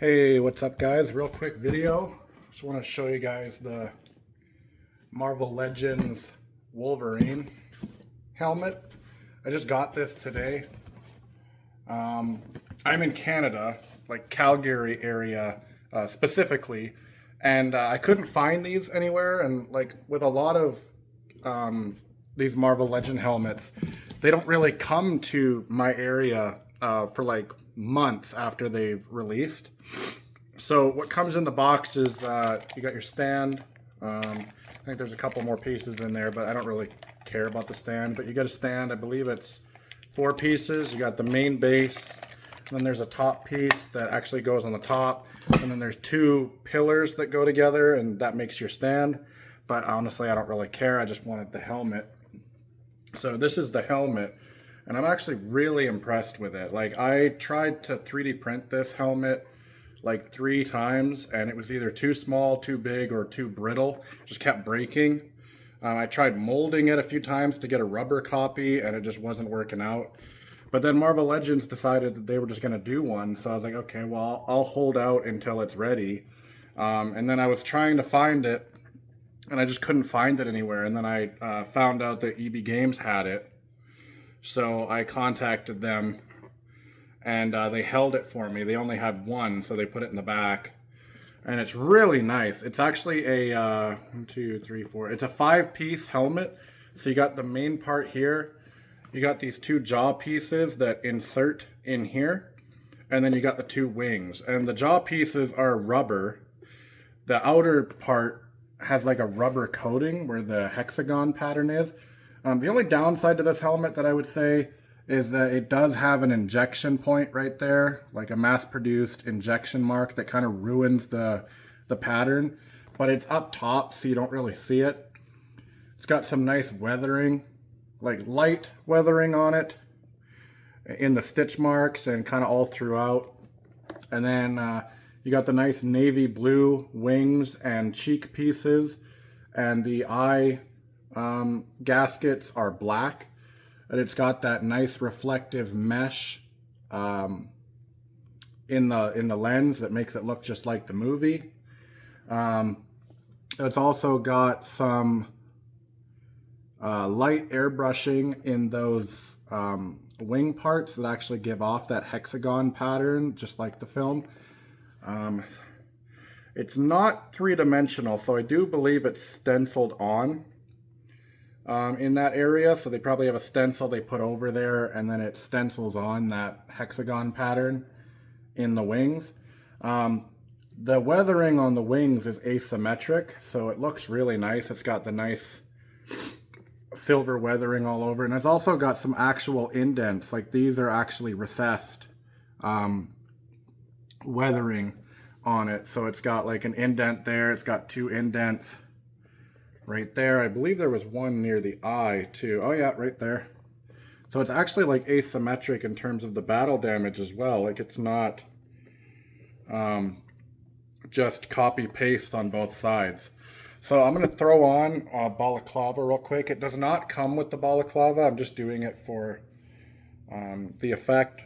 Hey, what's up guys? Real quick video. Just want to show you guys the Marvel Legends Wolverine helmet. I just got this today. I'm in Canada, like Calgary area specifically, and I couldn't find these anywhere. And like with a lot of these Marvel Legend helmets, they don't really come to my area for like months after they've released. So what comes in the box is you got your stand. I think there's a couple more pieces in there, but I don't really care about the stand. But you got a stand. I believe it's 4 pieces. You got the main base, and then there's a top piece that actually goes on the top, and then there's 2 pillars that go together, and that makes your stand. But honestly, I don't really care. I just wanted the helmet. So this is the helmet, and I'm actually really impressed with it. Like, I tried to 3D print this helmet like 3 times, and it was either too small, too big, or too brittle. It just kept breaking. I tried molding it a few times to get a rubber copy, and it just wasn't working out. But then Marvel Legends decided that they were just going to do one, so I was like, okay, well, I'll hold out until it's ready. And then I was trying to find it, and I just couldn't find it anywhere. And then I found out that EB Games had it. So I contacted them, and they held it for me. They only had one, so they put it in the back. And it's really nice. It's actually a 1, 2, 3, 4. It's a 5-piece helmet. So you got the main part here. You got these 2 jaw pieces that insert in here. And then you got the 2 wings. And the jaw pieces are rubber. The outer part has like a rubber coating where the hexagon pattern is. The only downside to this helmet that I would say is that it does have an injection point right there, like a mass-produced injection mark that kind of ruins the pattern. But it's up top, so you don't really see it. It's got some nice weathering, like light weathering on it in the stitch marks and kind of all throughout. And then you got the nice navy blue wings and cheek pieces, and the eye gaskets are black, and it's got that nice reflective mesh in the lens that makes it look just like the movie. It's also got some light airbrushing in those wing parts that actually give off that hexagon pattern, just like the film. It's not 3-dimensional, so I do believe it's stenciled on in that area. So they probably have a stencil they put over there, and then it stencils on that hexagon pattern in the wings. The weathering on the wings is asymmetric, so it looks really nice. It's got the nice silver weathering all over, and it's also got some actual indents. Like, these are actually recessed weathering on it. So it's got like an indent there. It's got 2 indents right there. I believe there was one near the eye too. Oh yeah, right there. So it's actually like asymmetric in terms of the battle damage as well. Like, it's not just copy paste on both sides. So I'm going to throw on a balaclava real quick. It does not come with the balaclava. I'm just doing it for the effect.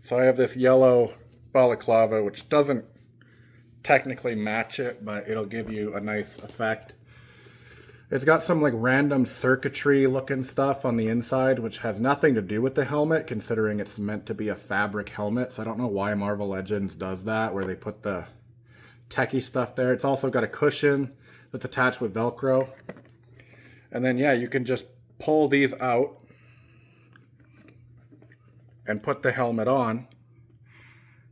So I have this yellow balaclava, which doesn't technically match it, but it'll give you a nice effect. It's got some like random circuitry looking stuff on the inside, which has nothing to do with the helmet, considering it's meant to be a fabric helmet. So I don't know why Marvel Legends does that, where they put the techie stuff there. It's also got a cushion that's attached with Velcro. And then yeah, you can just pull these out and put the helmet on.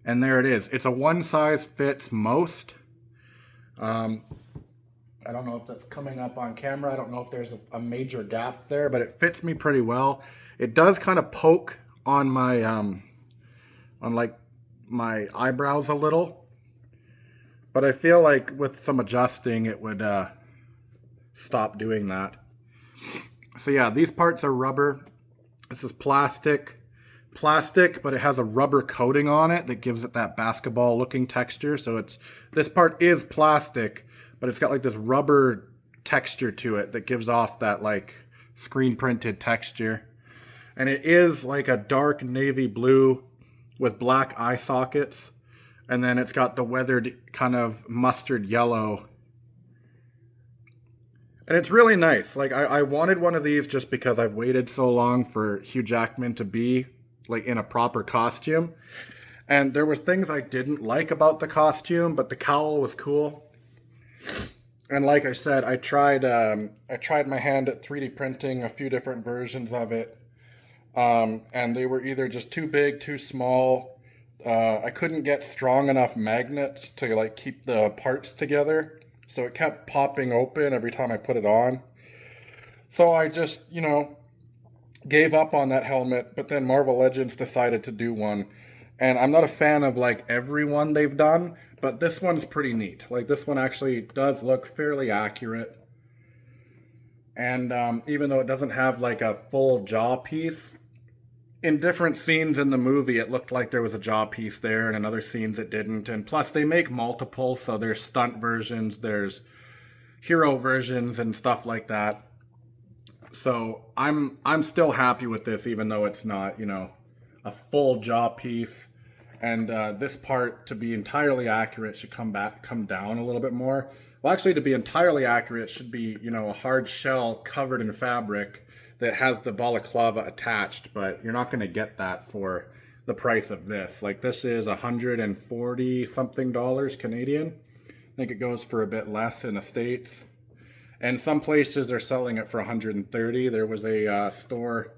And there it is. It's a one size fits most. I don't know if that's coming up on camera. I don't know if there's a major gap there, but it fits me pretty well. It does kind of poke on my on like my eyebrows a little, but I feel like with some adjusting it would stop doing that. So yeah, these parts are rubber. This is plastic, but it has a rubber coating on it that gives it that basketball looking texture. So this part is plastic, but it's got like this rubber texture to it that gives off that like screen printed texture. And it is like a dark navy blue with black eye sockets. And then it's got the weathered kind of mustard yellow. And it's really nice. Like, I wanted one of these just because I've waited so long for Hugh Jackman to be like in a proper costume. And there was things I didn't like about the costume, but the cowl was cool. And like I said, I tried my hand at 3D printing a few different versions of it. And they were either just too big, too small. I couldn't get strong enough magnets to like keep the parts together. So it kept popping open every time I put it on. So I just, you know, gave up on that helmet, but then Marvel Legends decided to do one. And I'm not a fan of like every one they've done, but this one's pretty neat. Like this one actually does look fairly accurate. And even though it doesn't have like a full jaw piece, in different scenes in the movie it looked like there was a jaw piece there, and in other scenes it didn't. And plus they make multiple, so there's stunt versions, there's hero versions and stuff like that. So I'm still happy with this, even though it's not, you know, a full jaw piece. And this part, to be entirely accurate, should come down a little bit more. Well, actually, to be entirely accurate, it should be, you know, a hard shell covered in fabric that has the balaclava attached, but you're not going to get that for the price of this. Like, this is $140 something Canadian. I think it goes for a bit less in the States. And some places are selling it for $130. There was a store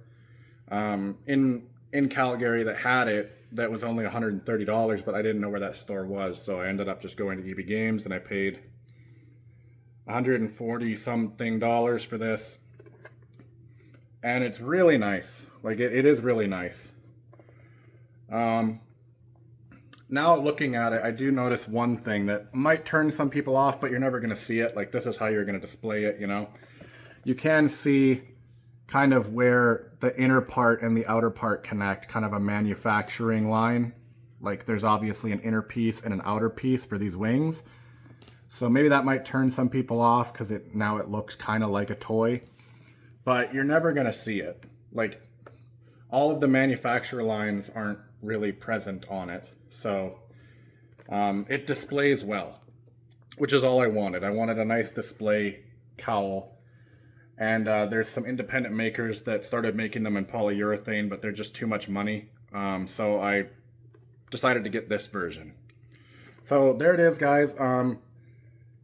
in Calgary that had it that was only $130, but I didn't know where that store was, so I ended up just going to EB Games, and I paid $140 something for this. And it's really nice. Like, it is really nice. Now looking at it, I do notice one thing that might turn some people off, but you're never going to see it. Like, this is how you're going to display it, you know. You can see kind of where the inner part and the outer part connect, kind of a manufacturing line. Like, there's obviously an inner piece and an outer piece for these wings. So maybe that might turn some people off because now it looks kind of like a toy. But you're never going to see it. Like, all of the manufacturer lines aren't really present on it. So it displays well, which is all I wanted. I wanted a nice display cowl. And there's some independent makers that started making them in polyurethane, but they're just too much money. So I decided to get this version. So there it is, guys.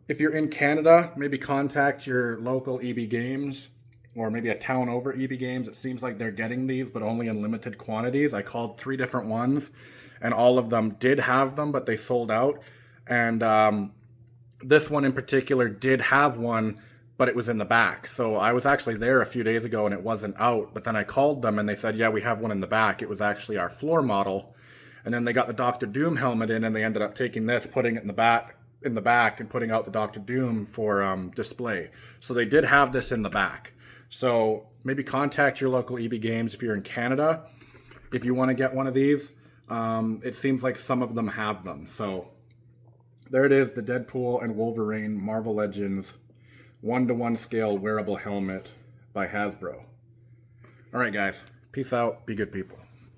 If you're in Canada, maybe contact your local EB Games, or maybe a town over EB Games. It seems like they're getting these, but only in limited quantities. I called 3 different ones, and all of them did have them, but they sold out. And this one in particular did have one, but it was in the back. So I was actually there a few days ago and it wasn't out, but then I called them and they said, yeah, we have one in the back. It was actually our floor model. And then they got the Dr. Doom helmet in, and they ended up taking this, putting it in the back and putting out the Dr. Doom for display. So they did have this in the back. So maybe contact your local EB Games if you're in Canada, if you want to get one of these. It seems like some of them have them. So there it is, the Deadpool and Wolverine Marvel Legends 1:1 scale wearable helmet by Hasbro. All right, guys. Peace out. Be good people.